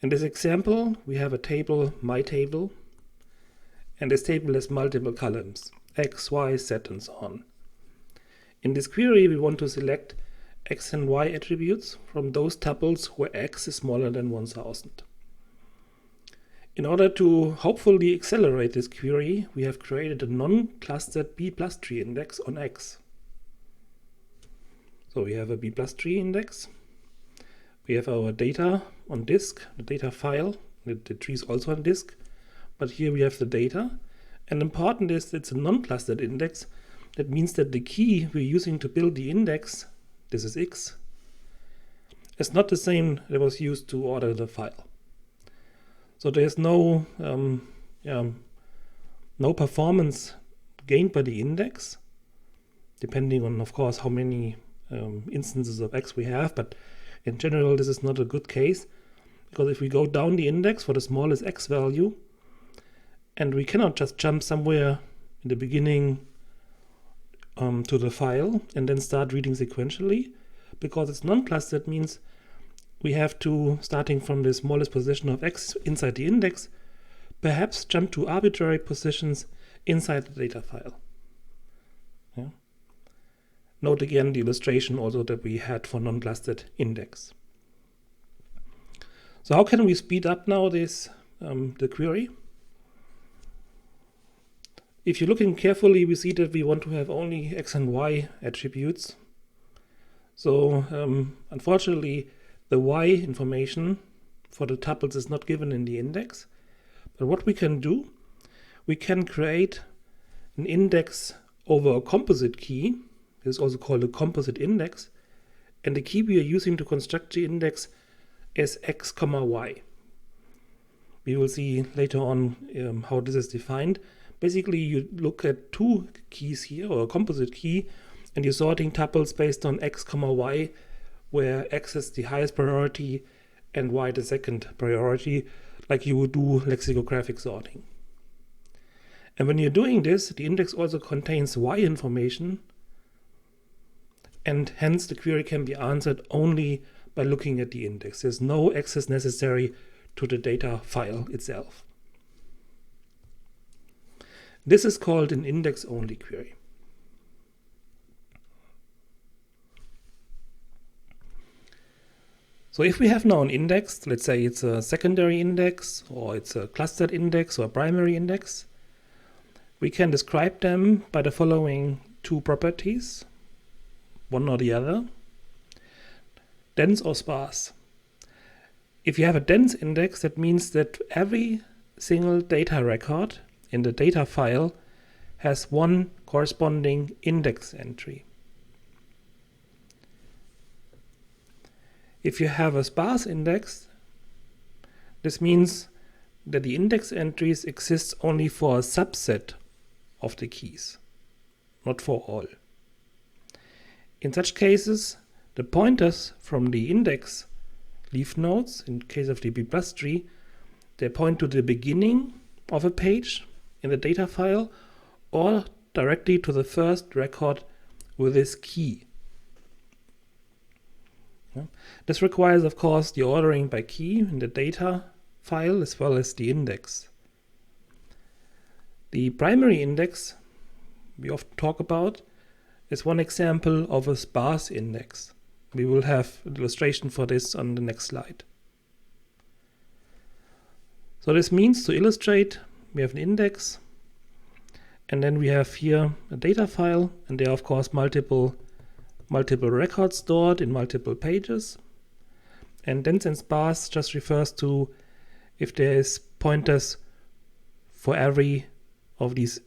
In this example, we have a table, my table, and this table has multiple columns, X, Y, Z, and so on. In this query, we want to select X and Y attributes from those tuples where X is smaller than 1000. In order to hopefully accelerate this query, we have created a non-clustered B+tree index on X. So we have a B+tree index. We have our data on disk, the data file. The tree is also on disk, but here we have the data. And important is it's a non-clustered index. That means that the key we're using to build the index, this is X, is not the same that was used to order the file. So there's no performance gained by the index, depending on, of course, how many instances of X we have. But in general, this is not a good case, because if we go down the index for the smallest X value, and we cannot just jump somewhere in the beginning to the file and then start reading sequentially, because it's non-clustered, means we have to, starting from the smallest position of X inside the index, perhaps jump to arbitrary positions inside the data file. Yeah. Note again the illustration also that we had for non-clustered index. So how can we speed up now this the query? If you're looking carefully, we see that we want to have only X and Y attributes. So unfortunately, the Y information for the tuples is not given in the index. But what we can do, we can create an index over a composite key. This is also called a composite index. And the key we are using to construct the index is X, Y. We will see later on how this is defined. Basically, you look at two keys here, or a composite key, and you're sorting tuples based on X, Y, where X is the highest priority and Y the second priority, like you would do lexicographic sorting. And when you're doing this, the index also contains Y information, and hence the query can be answered only by looking at the index. There's no access necessary to the data file itself. This is called an index-only query. So if we have now an index, let's say it's a secondary index, or it's a clustered index, or a primary index, we can describe them by the following two properties, one or the other: dense or sparse. If you have a dense index, that means that every single data record in the data file has one corresponding index entry. If you have a sparse index, this means that the index entries exist only for a subset of the keys, not for all. In such cases, the pointers from the index leaf nodes, in case of the B+tree, they point to the beginning of a page in the data file, or directly to the first record with this key. This requires, of course, the ordering by key in the data file as well as the index. The primary index we often talk about is one example of a sparse index. We will have an illustration for this on the next slide. So this means, to illustrate, we have an index, and then we have here a data file, and there are of course multiple records stored in multiple pages. And dense and sparse just refers to if there is pointers for every of these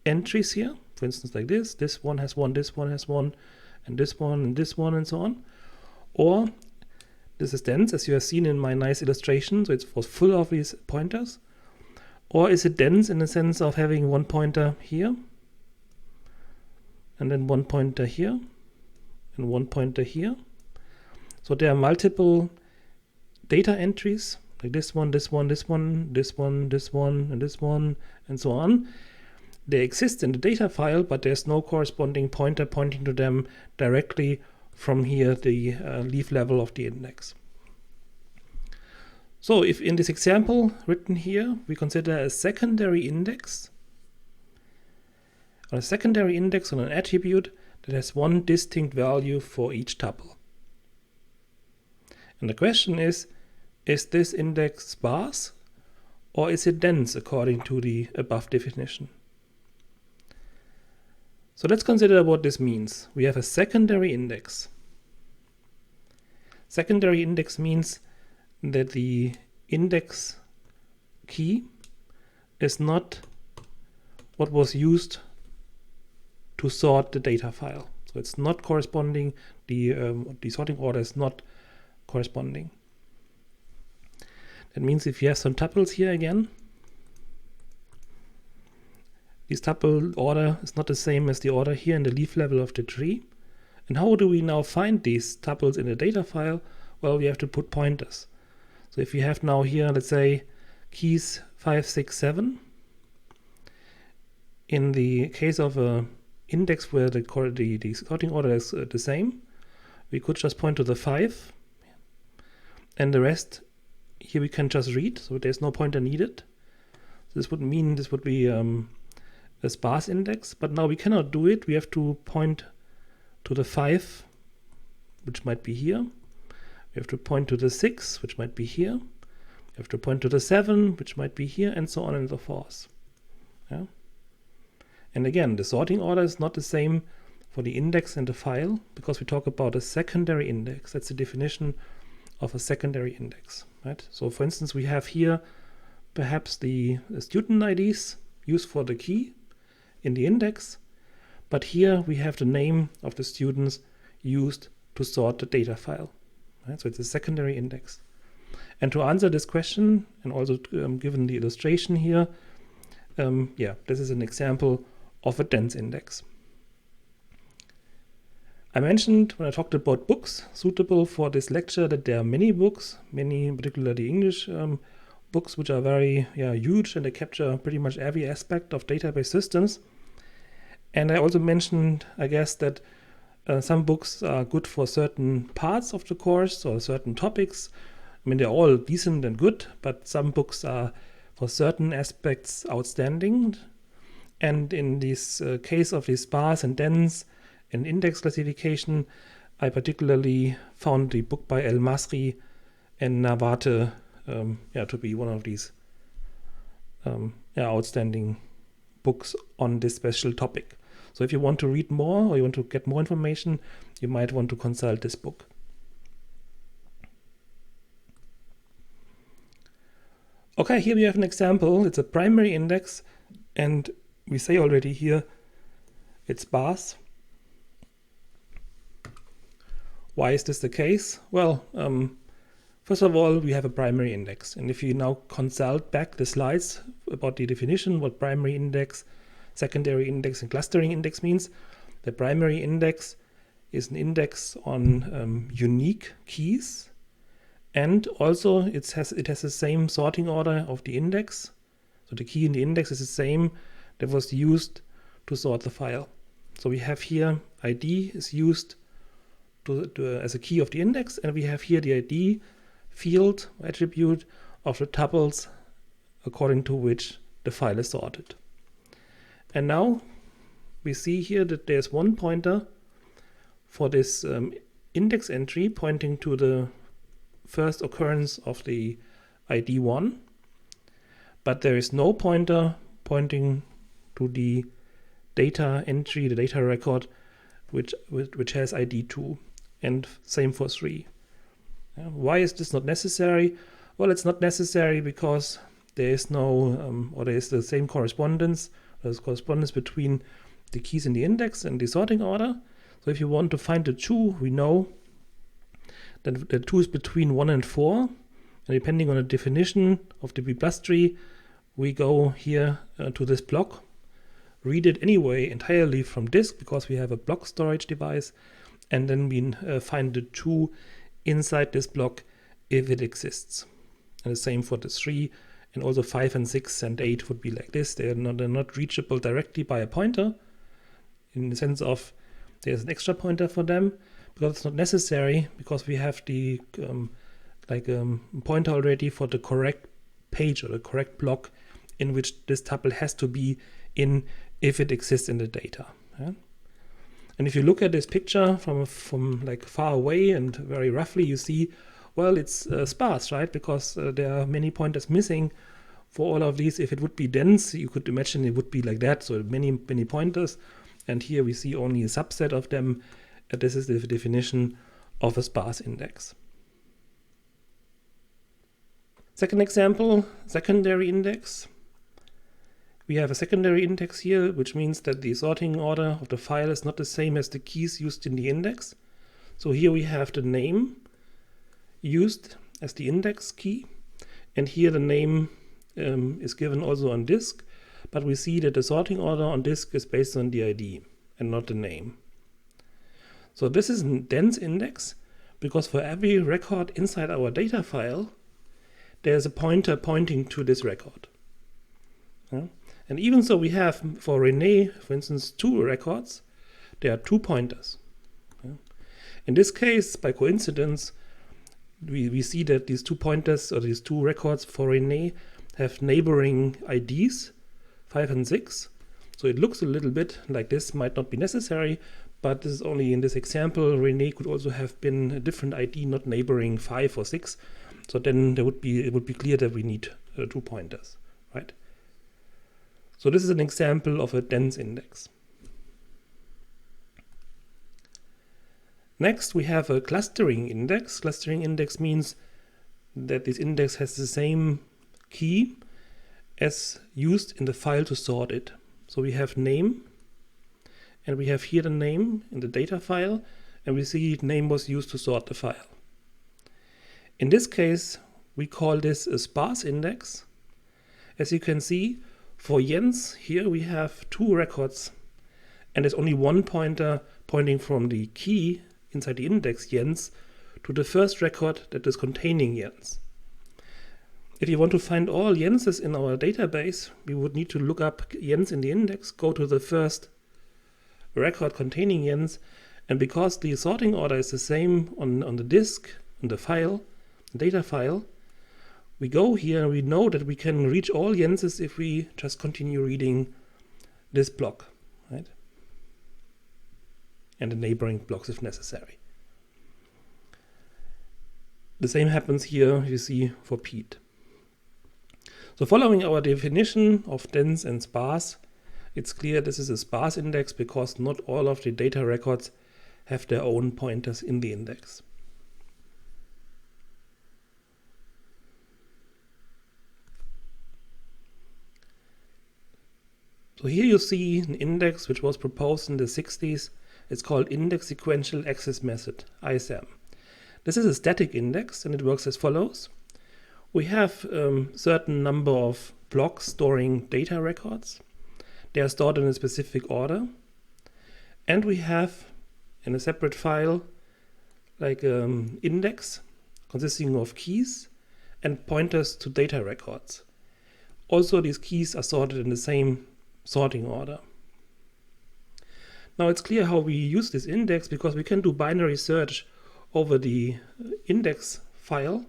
entries here. For instance, like this one has one, this one has one, and this one, and this one, and so on. Or this is dense, as you have seen in my nice illustration, so it was full of these pointers. Or is it dense in the sense of having one pointer here, and then one pointer here, and one pointer here? So there are multiple data entries, like this one, this one, this one, this one, this one, and this one, and so on. They exist in the data file, but there's no corresponding pointer pointing to them directly from here, the leaf level of the index. So if in this example written here, we consider a secondary index, or a secondary index on an attribute that has one distinct value for each tuple. And the question is this index sparse or is it dense according to the above definition? So let's consider what this means. We have a secondary index. Secondary index means that the index key is not what was used to sort the data file. So it's not corresponding, the sorting order is not corresponding. That means if you have some tuples here again, this tuple order is not the same as the order here in the leaf level of the tree. And how do we now find these tuples in the data file? Well, we have to put pointers. So if you have now here, let's say, keys 5, 6, 7, in the case of a index where the sorting order is the same, we could just point to the 5, and the rest here we can just read, so there's no pointer needed. This would mean this would be a sparse index, but now we cannot do it. We have to point to the 5, which might be here. We have to point to the 6, which might be here. We have to point to the 7, which might be here, and so on and so forth. Yeah? And again, the sorting order is not the same for the index and the file, because we talk about a secondary index. That's the definition of a secondary index. Right? So for instance, we have here perhaps the student IDs used for the key in the index, but here we have the name of the students used to sort the data file. Right? So it's a secondary index. And to answer this question, and also given the illustration here, this is an example of a dense index. I mentioned when I talked about books suitable for this lecture that there are many books, many particularly English books, which are very huge, and they capture pretty much every aspect of database systems. And I also mentioned, I guess, that some books are good for certain parts of the course or certain topics. I mean, they're all decent and good, but some books are for certain aspects outstanding. And in this case of the sparse and dense and index classification, I particularly found the book by El Masri and Nawate to be one of these outstanding books on this special topic. So if you want to read more or you want to get more information, you might want to consult this book. Okay, here we have an example. It's a primary index, and we say already here it's sparse. Why is this the case? Well, first of all, we have a primary index. And if you now consult back the slides about the definition, what primary index, secondary index, and clustering index means, the primary index is an index on unique keys. And also it has the same sorting order of the index. So the key in the index is the same that was used to sort the file. So we have here ID is used as a key of the index, and we have here the ID field attribute of the tuples according to which the file is sorted. And now we see here that there's one pointer for this index entry pointing to the first occurrence of the ID 1, but there is no pointer pointing to the data entry, the data record, which has ID 2, and same for 3. Why is this not necessary? Well, it's not necessary because there is no, or there is the same correspondence. There's correspondence between the keys in the index and the sorting order. So if you want to find the 2, we know that the 2 is between 1 and 4. And depending on the definition of the B+ tree, we go here to this block, read it anyway entirely from disk because we have a block storage device, and then we find the 2 inside this block if it exists. And the same for the 3, and also 5 and 6 and 8 would be like this. They're not reachable directly by a pointer, in the sense of there's an extra pointer for them, because it's not necessary, because we have the like a pointer already for the correct page or the correct block in which this tuple has to be in if it exists in the data. Yeah? And if you look at this picture from like far away and very roughly, you see, well, it's sparse, right? Because there are many pointers missing for all of these. If it would be dense, you could imagine it would be like that. So many pointers. And here we see only a subset of them. This is the definition of a sparse index. Second example, secondary index. We have a secondary index here, which means that the sorting order of the file is not the same as the keys used in the index. So here we have the name used as the index key, and here the name is given also on disk, but we see that the sorting order on disk is based on the ID and not the name. So this is a dense index because for every record inside our data file, there's a pointer pointing to this record. Yeah? And even so, we have for René, for instance, 2 records. There are 2 pointers. Yeah? In this case, by coincidence, we see that these 2 pointers or these 2 records for René have neighboring IDs, 5 and 6. So it looks a little bit like this might not be necessary, but this is only in this example. René could also have been a different ID, not neighboring 5 or 6. So then it would be clear that we need 2 pointers, right? So this is an example of a dense index. Next, we have a clustering index. Clustering index means that this index has the same key as used in the file to sort it. So we have name, and we have here the name in the data file, and we see name was used to sort the file. In this case, we call this a sparse index. As you can see, for Jens, here we have 2 records, and there's only 1 pointer pointing from the key inside the index Jens to the first record that is containing Jens. If you want to find all Jenses in our database, we would need to look up Jens in the index, go to the first record containing Jens, and because the sorting order is the same on the disk, on the file, the data file, we go here and we know that we can reach all Jenses if we just continue reading this block, right? And the neighboring blocks if necessary. The same happens here, you see, for Pete. So following our definition of dense and sparse, it's clear this is a sparse index because not all of the data records have their own pointers in the index. So here you see an index which was proposed in the 60s. It's called Index Sequential Access Method, ISAM. This is a static index and it works as follows. We have a certain number of blocks storing data records. They are stored in a specific order. And we have in a separate file like an index consisting of keys and pointers to data records. Also, these keys are sorted in the same sorting order. Now it's clear how we use this index because we can do binary search over the index file,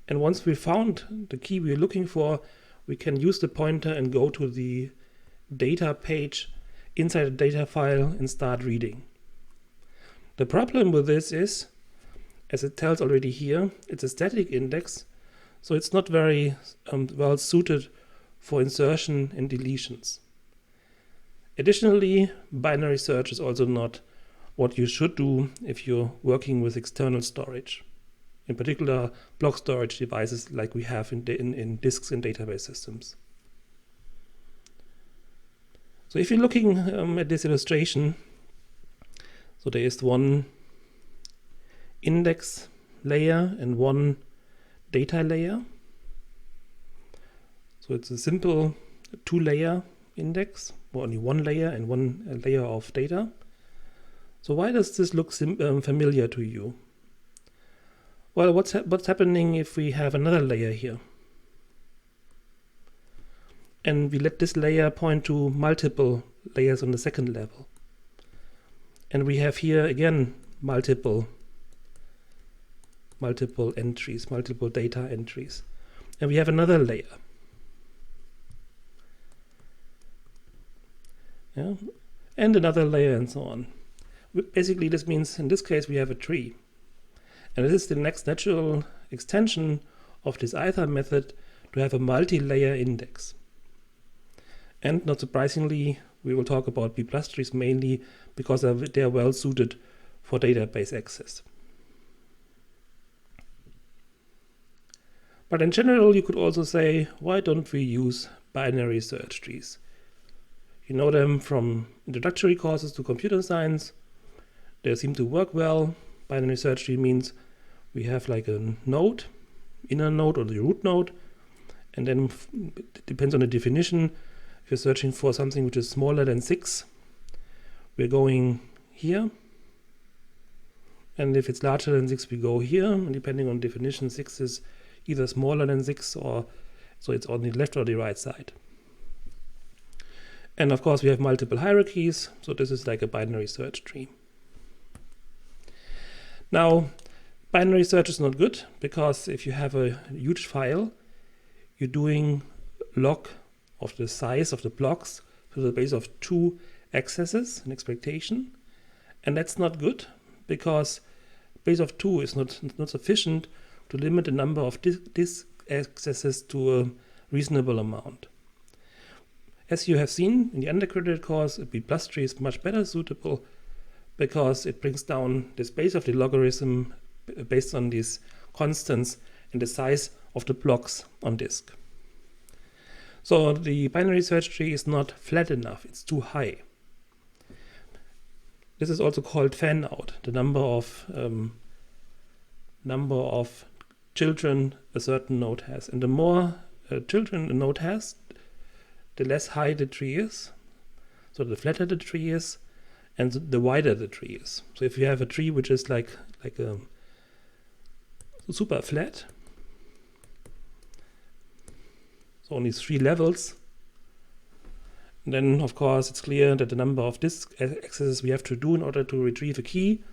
and once we found the key we're looking for, we can use the pointer and go to the data page inside the data file and start reading. The problem with this is, as it tells already here, it's a static index, so it's not very well suited for insertion and deletions. Additionally, binary search is also not what you should do if you're working with external storage. In particular, block storage devices like we have in disks in database systems. So if you're looking at this illustration, so there is one index layer and one data layer. So it's a simple 2-layer index, or only 1 layer and 1 layer of data. So why does this look familiar to you? Well, what's happening if we have another layer here? And we let this layer point to multiple layers on the second level. And we have here again multiple multiple entries, multiple data entries. And we have another layer. Yeah, and another layer and so on. Basically, this means in this case we have a tree. And this is the next natural extension of this either method to have a multi-layer index. And not surprisingly, we will talk about B+ trees mainly because they are well suited for database access. But in general, you could also say, why don't we use binary search trees? You know them from introductory courses to computer science. They seem to work well. Binary search tree means we have like a node, inner node or the root node, and then it depends on the definition. If you're searching for something which is smaller than 6, we're going here. And if it's larger than 6, we go here. And depending on definition, 6 is either smaller than 6 or so it's on the left or the right side. And of course, we have multiple hierarchies. So this is like a binary search tree. Now, binary search is not good because if you have a huge file, you're doing log of the size of the blocks to the base of 2 accesses, an expectation. And that's not good because base of 2 is not sufficient to limit the number of disk accesses to a reasonable amount. As you have seen in the undergraduate course, a B+ tree is much better suitable because it brings down the space of the logarithm based on these constants and the size of the blocks on disk. So the binary search tree is not flat enough, it's too high. This is also called fan out, the number of children a certain node has. And the more children a node has, the less high the tree is. So the flatter the tree is, and the wider the tree is. So if you have a tree which is like a super flat, so only 3 levels, then of course it's clear that the number of disk accesses we have to do in order to retrieve a key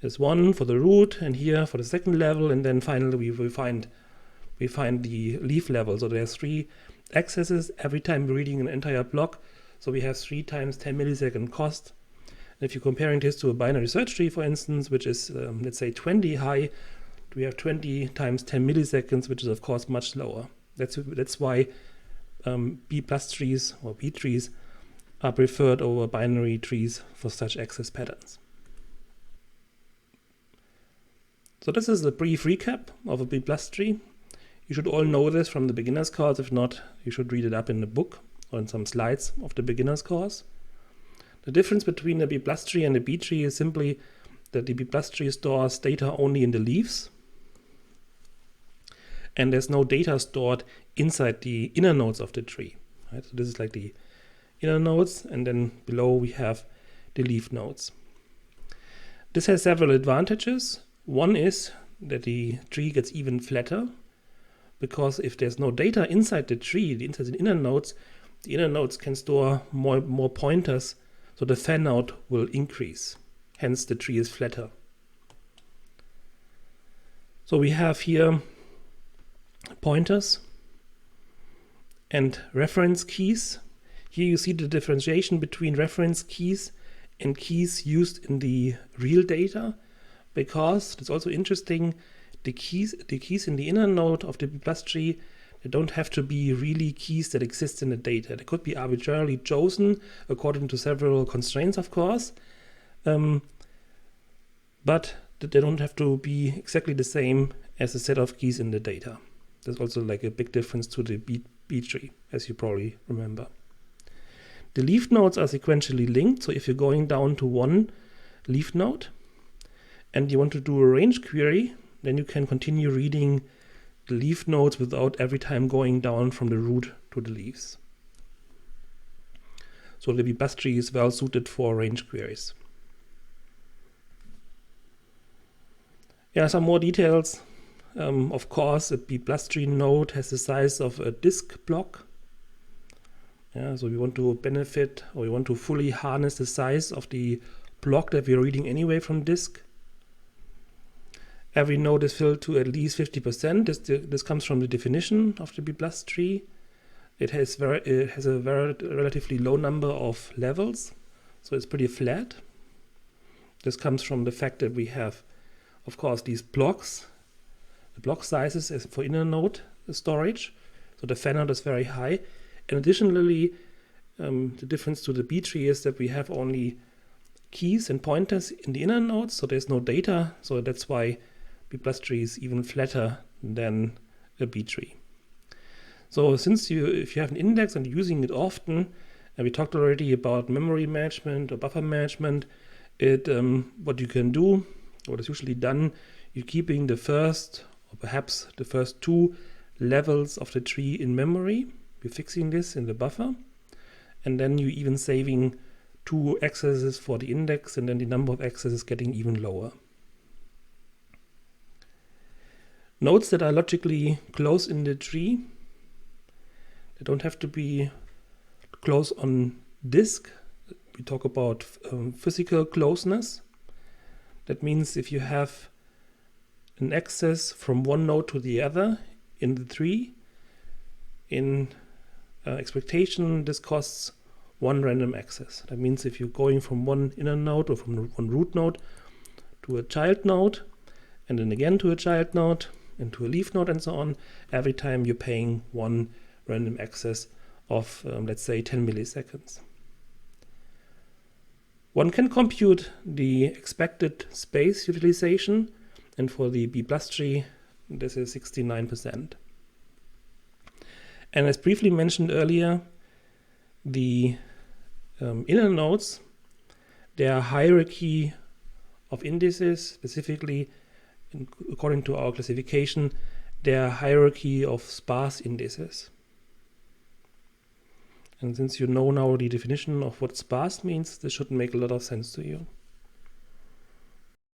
is 1 for the root, and here for the second level, and then finally we find the leaf level. So there's 3 accesses every time we're reading an entire block. So we have 3 times 10 millisecond cost. And if you're comparing this to a binary search tree, for instance, which is let's say 20 high, we have 20 times 10 milliseconds, which is of course much lower. That's why B+ trees or B trees are preferred over binary trees for such access patterns. So this is a brief recap of a B+ tree. You should all know this from the beginner's course. If not, you should read it up in the book or in some slides of the beginner's course. The difference between a B+ tree and a B tree is simply that the B+ tree stores data only in the leaves, and there's no data stored inside the inner nodes of the tree. Right? So this is like the inner nodes, and then below we have the leaf nodes. This has several advantages. One is that the tree gets even flatter, because if there's no data inside the tree, inside the inner nodes can store more pointers, so the fan out will increase. Hence the tree is flatter. So we have here pointers and reference keys. Here you see the differentiation between reference keys and keys used in the real data, because it's also interesting, the keys in the inner node of the B+ tree, they don't have to be really keys that exist in the data. They could be arbitrarily chosen according to several constraints, of course, but they don't have to be exactly the same as a set of keys in the data. There's also like a big difference to the B tree, as you probably remember. The leaf nodes are sequentially linked, so if you're going down to one leaf node and you want to do a range query, then you can continue reading the leaf nodes without every time going down from the root to the leaves. So the B+ tree is well suited for range queries. Yeah, some more details. Of course, a B+ tree node has the size of a disk block. Yeah, so we want to benefit, or we want to fully harness the size of the block that we're reading anyway from disk. every node is filled to at least 50%. This comes from the definition of the B+ tree. It has a relatively low number of levels, so it's pretty flat. This comes from the fact that we have, of course, these blocks. The block sizes as for inner node storage, so the fan out is very high. And additionally, the difference to the B tree is that we have only keys and pointers in the inner nodes, so there's no data. So that's why B+ tree is even flatter than a B tree. So if you have an index and you're using it often, and we talked already about memory management or buffer management, what you can do, what is usually done, you're keeping the first or perhaps the first 2 levels of the tree in memory. You're fixing this in the buffer, and then you're even saving 2 accesses for the index, and then the number of accesses is getting even lower. Nodes that are logically close in the tree, they don't have to be close on disk. We talk about physical closeness. That means if you have an access from one node to the other in the tree, in expectation, this costs 1 random access. That means if you're going from one inner node or from one root node to a child node, and then again to a child node, and to a leaf node, and so on, every time you're paying 1 random access of, let's say, 10 milliseconds. One can compute the expected space utilization, and for the B+ tree, this is 69%. And as briefly mentioned earlier, the inner nodes, their hierarchy of indices, specifically according to our classification, their hierarchy of sparse indices. And since you know now the definition of what sparse means, this should make a lot of sense to you.